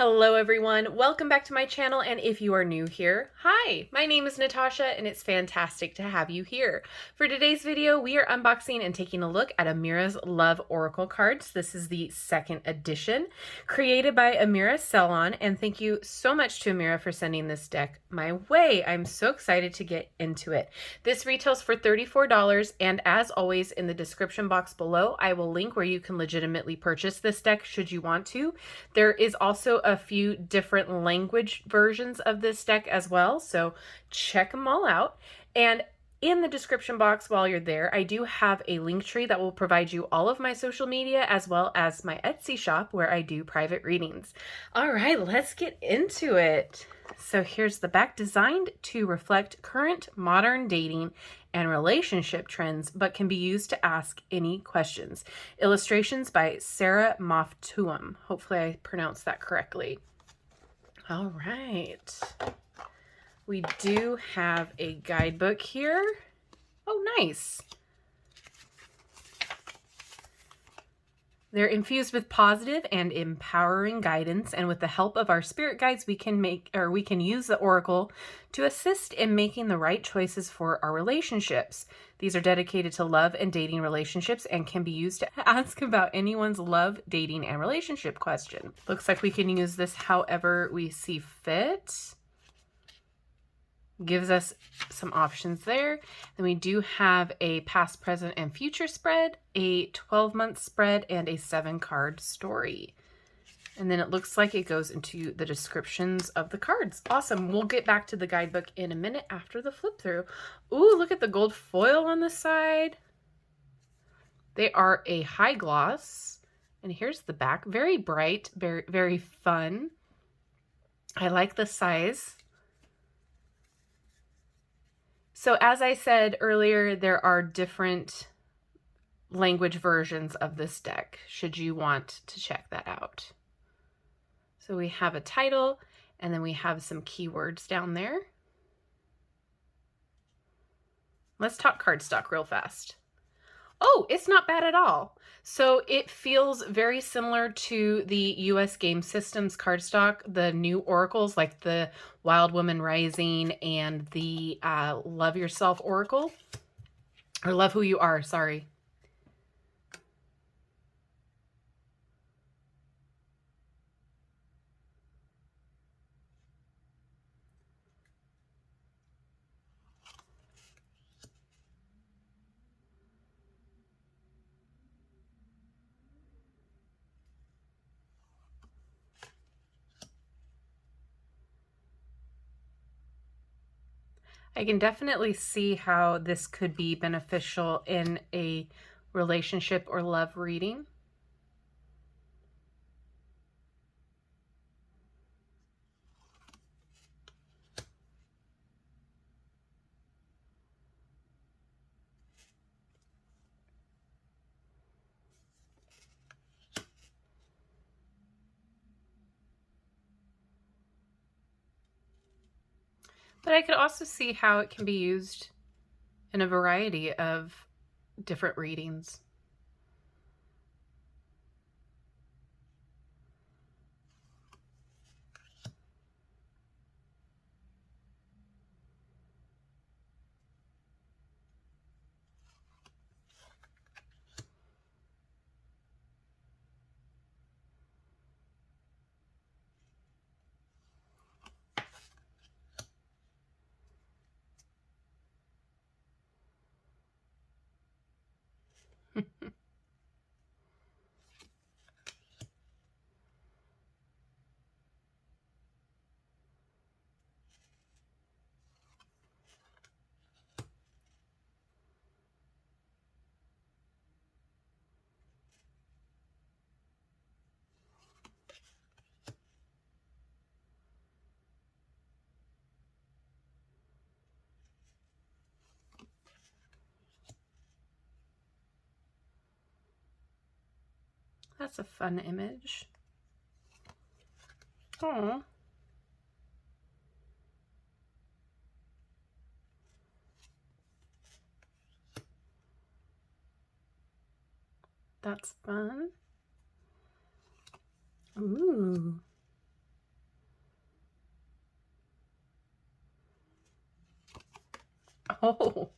Hello everyone, welcome back to my channel, and if you are new here, hi, my name is Natasha and it's fantastic to have you here. For today's video, we are unboxing and taking a look at Amira's Love Oracle cards. This is the second edition, created by Amira Celon, and thank you so much to Amira for sending this deck my way. I'm so excited to get into it. This retails for $34, and as always, in the description box below, I will link where you can legitimately purchase this deck should you want to. There is also a few different language versions of this deck as well, so check them all out. And in the description box while you're there, I do have a link tree that will provide you all of my social media as well as my Etsy shop where I do private readings. All right, let's get into it. So here's the back, designed to reflect current modern dating and relationship trends, but can be used to ask any questions. Illustrations by Sarah Maftoum. Hopefully I pronounced that correctly. All right. We do have a guidebook here. Oh, nice. They're infused with positive and empowering guidance, and with the help of our spirit guides, we can use the oracle to assist in making the right choices for our relationships. These are dedicated to love and dating relationships and can be used to ask about anyone's love, dating, and relationship question. Looks like we can use this however we see fit. Gives us some options there. Then we do have a past, present, and future spread, a 12-month spread, and a 7-card story. And then it looks like it goes into the descriptions of the cards. Awesome. We'll get back to the guidebook in a minute after the flip through. Ooh, look at the gold foil on the side. They are a high gloss. And here's the back. Very bright, very, very fun. I like the size. So as I said earlier, there are different language versions of this deck, should you want to check that out. So we have a title, and then we have some keywords down there. Let's talk cardstock real fast. Oh, it's not bad at all. So it feels very similar to the US Game Systems cardstock, the new oracles like the Wild Woman Rising and the Love Yourself Oracle, or Love Who You Are, sorry. I can definitely see how this could be beneficial in a relationship or love reading. But I could also see how it can be used in a variety of different readings. That's a fun image. Oh. That's fun. Ooh. Oh.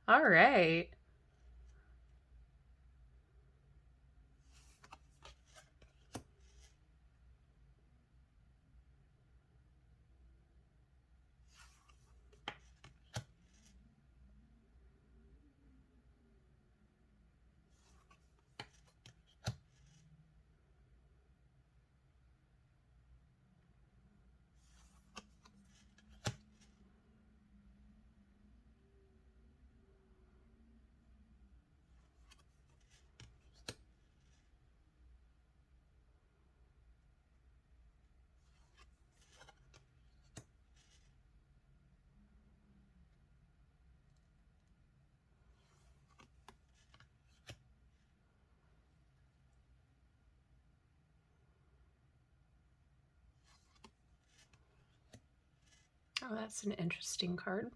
All right. Oh, that's an interesting card.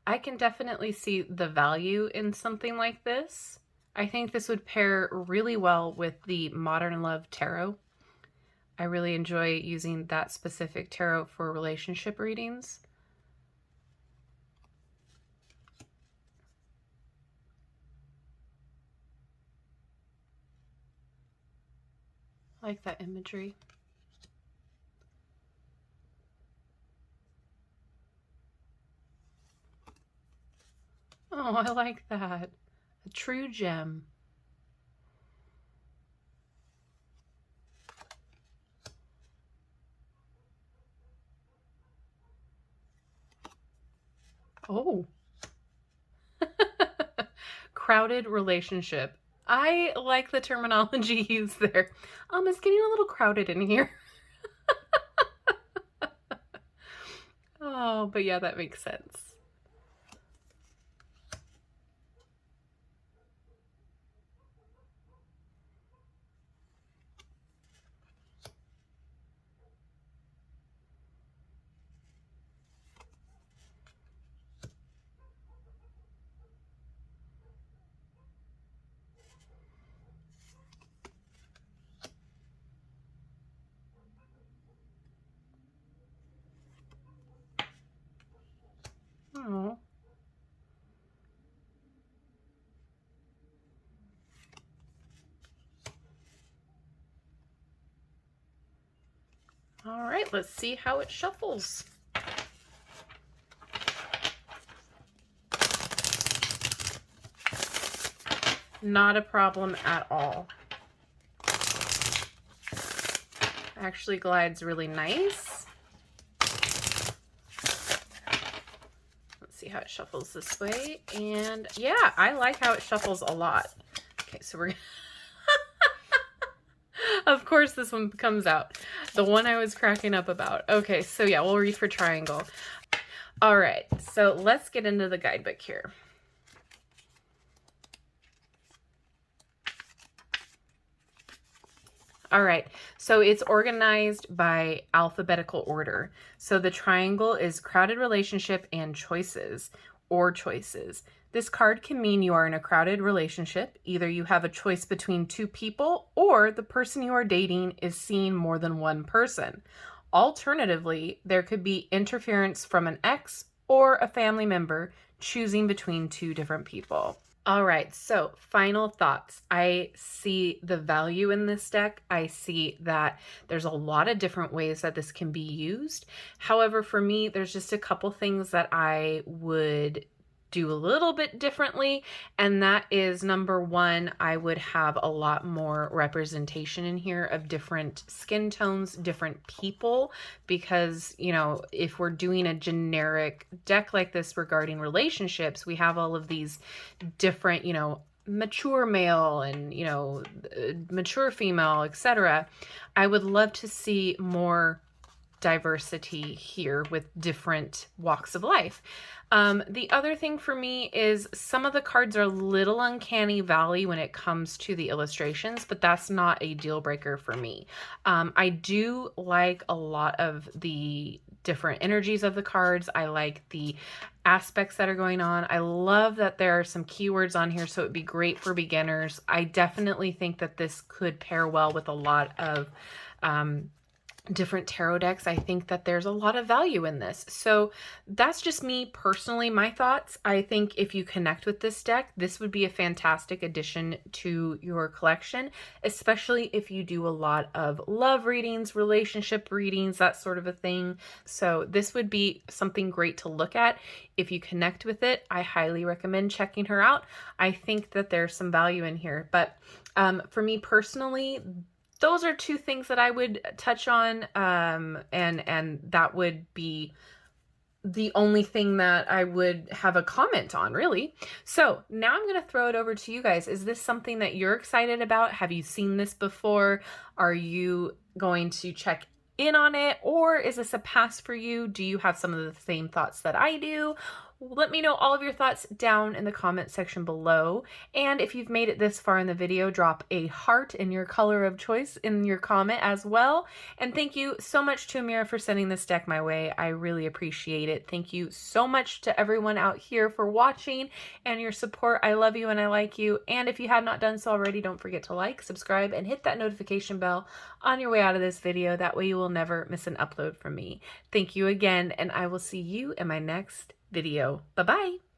I can definitely see the value in something like this. I think this would pair really well with the Modern Love Tarot. I really enjoy using that specific tarot for relationship readings. I like that imagery. Oh, I like that. A true gem. Oh. Crowded relationship. I like the terminology used there. It's getting a little crowded in here. Oh, but yeah, that makes sense. Oh. All right, let's see how it shuffles. Not a problem at all. Actually glides really nice. Let's see how it shuffles this way. And yeah, I like how it shuffles a lot. Okay, so we're of course this one comes out. The one I was cracking up about. Okay, so yeah, we'll read for triangle. All right, so let's get into the guidebook here. All right, so it's organized by alphabetical order. So the triangle is crowded relationship and choices, or choices. This card can mean you are in a crowded relationship. Either you have a choice between two people, or the person you are dating is seeing more than one person. Alternatively, there could be interference from an ex or a family member choosing between two different people. All right, so final thoughts. I see the value in this deck. I see that there's a lot of different ways that this can be used. However, for me, there's just a couple things that I would do a little bit differently, and that is number one, I would have a lot more representation in here of different skin tones, different people, because, you know, if we're doing a generic deck like this regarding relationships, we have all of these different, you know, mature male and, you know, mature female, etc. I would love to see more diversity here with different walks of life. The other thing for me is some of the cards are a little uncanny valley when it comes to the illustrations, but that's not a deal breaker for me. I do like a lot of the different energies of the cards. I like the aspects that are going on. I love that there are some keywords on here, so it'd be great for beginners. I definitely think that this could pair well with a lot of different tarot decks. I think that there's a lot of value in this. So that's just me personally, my thoughts. I think if you connect with this deck, this would be a fantastic addition to your collection, especially if you do a lot of love readings, relationship readings, that sort of a thing. So this would be something great to look at. If you connect with it, I highly recommend checking her out. I think that there's some value in here. But for me personally, those are two things that I would touch on, and that would be the only thing that I would have a comment on, really. So now I'm going to throw it over to you guys. Is this something that you're excited about? Have you seen this before? Are you going to check in on it, or is this a pass for you? Do you have some of the same thoughts that I do? Let me know all of your thoughts down in the comment section below. And if you've made it this far in the video, drop a heart in your color of choice in your comment as well. And thank you so much to Amira for sending this deck my way. I really appreciate it. Thank you so much to everyone out here for watching and your support. I love you and I like you. And if you have not done so already, don't forget to like, subscribe, and hit that notification bell on your way out of this video. That way you will never miss an upload from me. Thank you again, and I will see you in my next video. Bye-bye.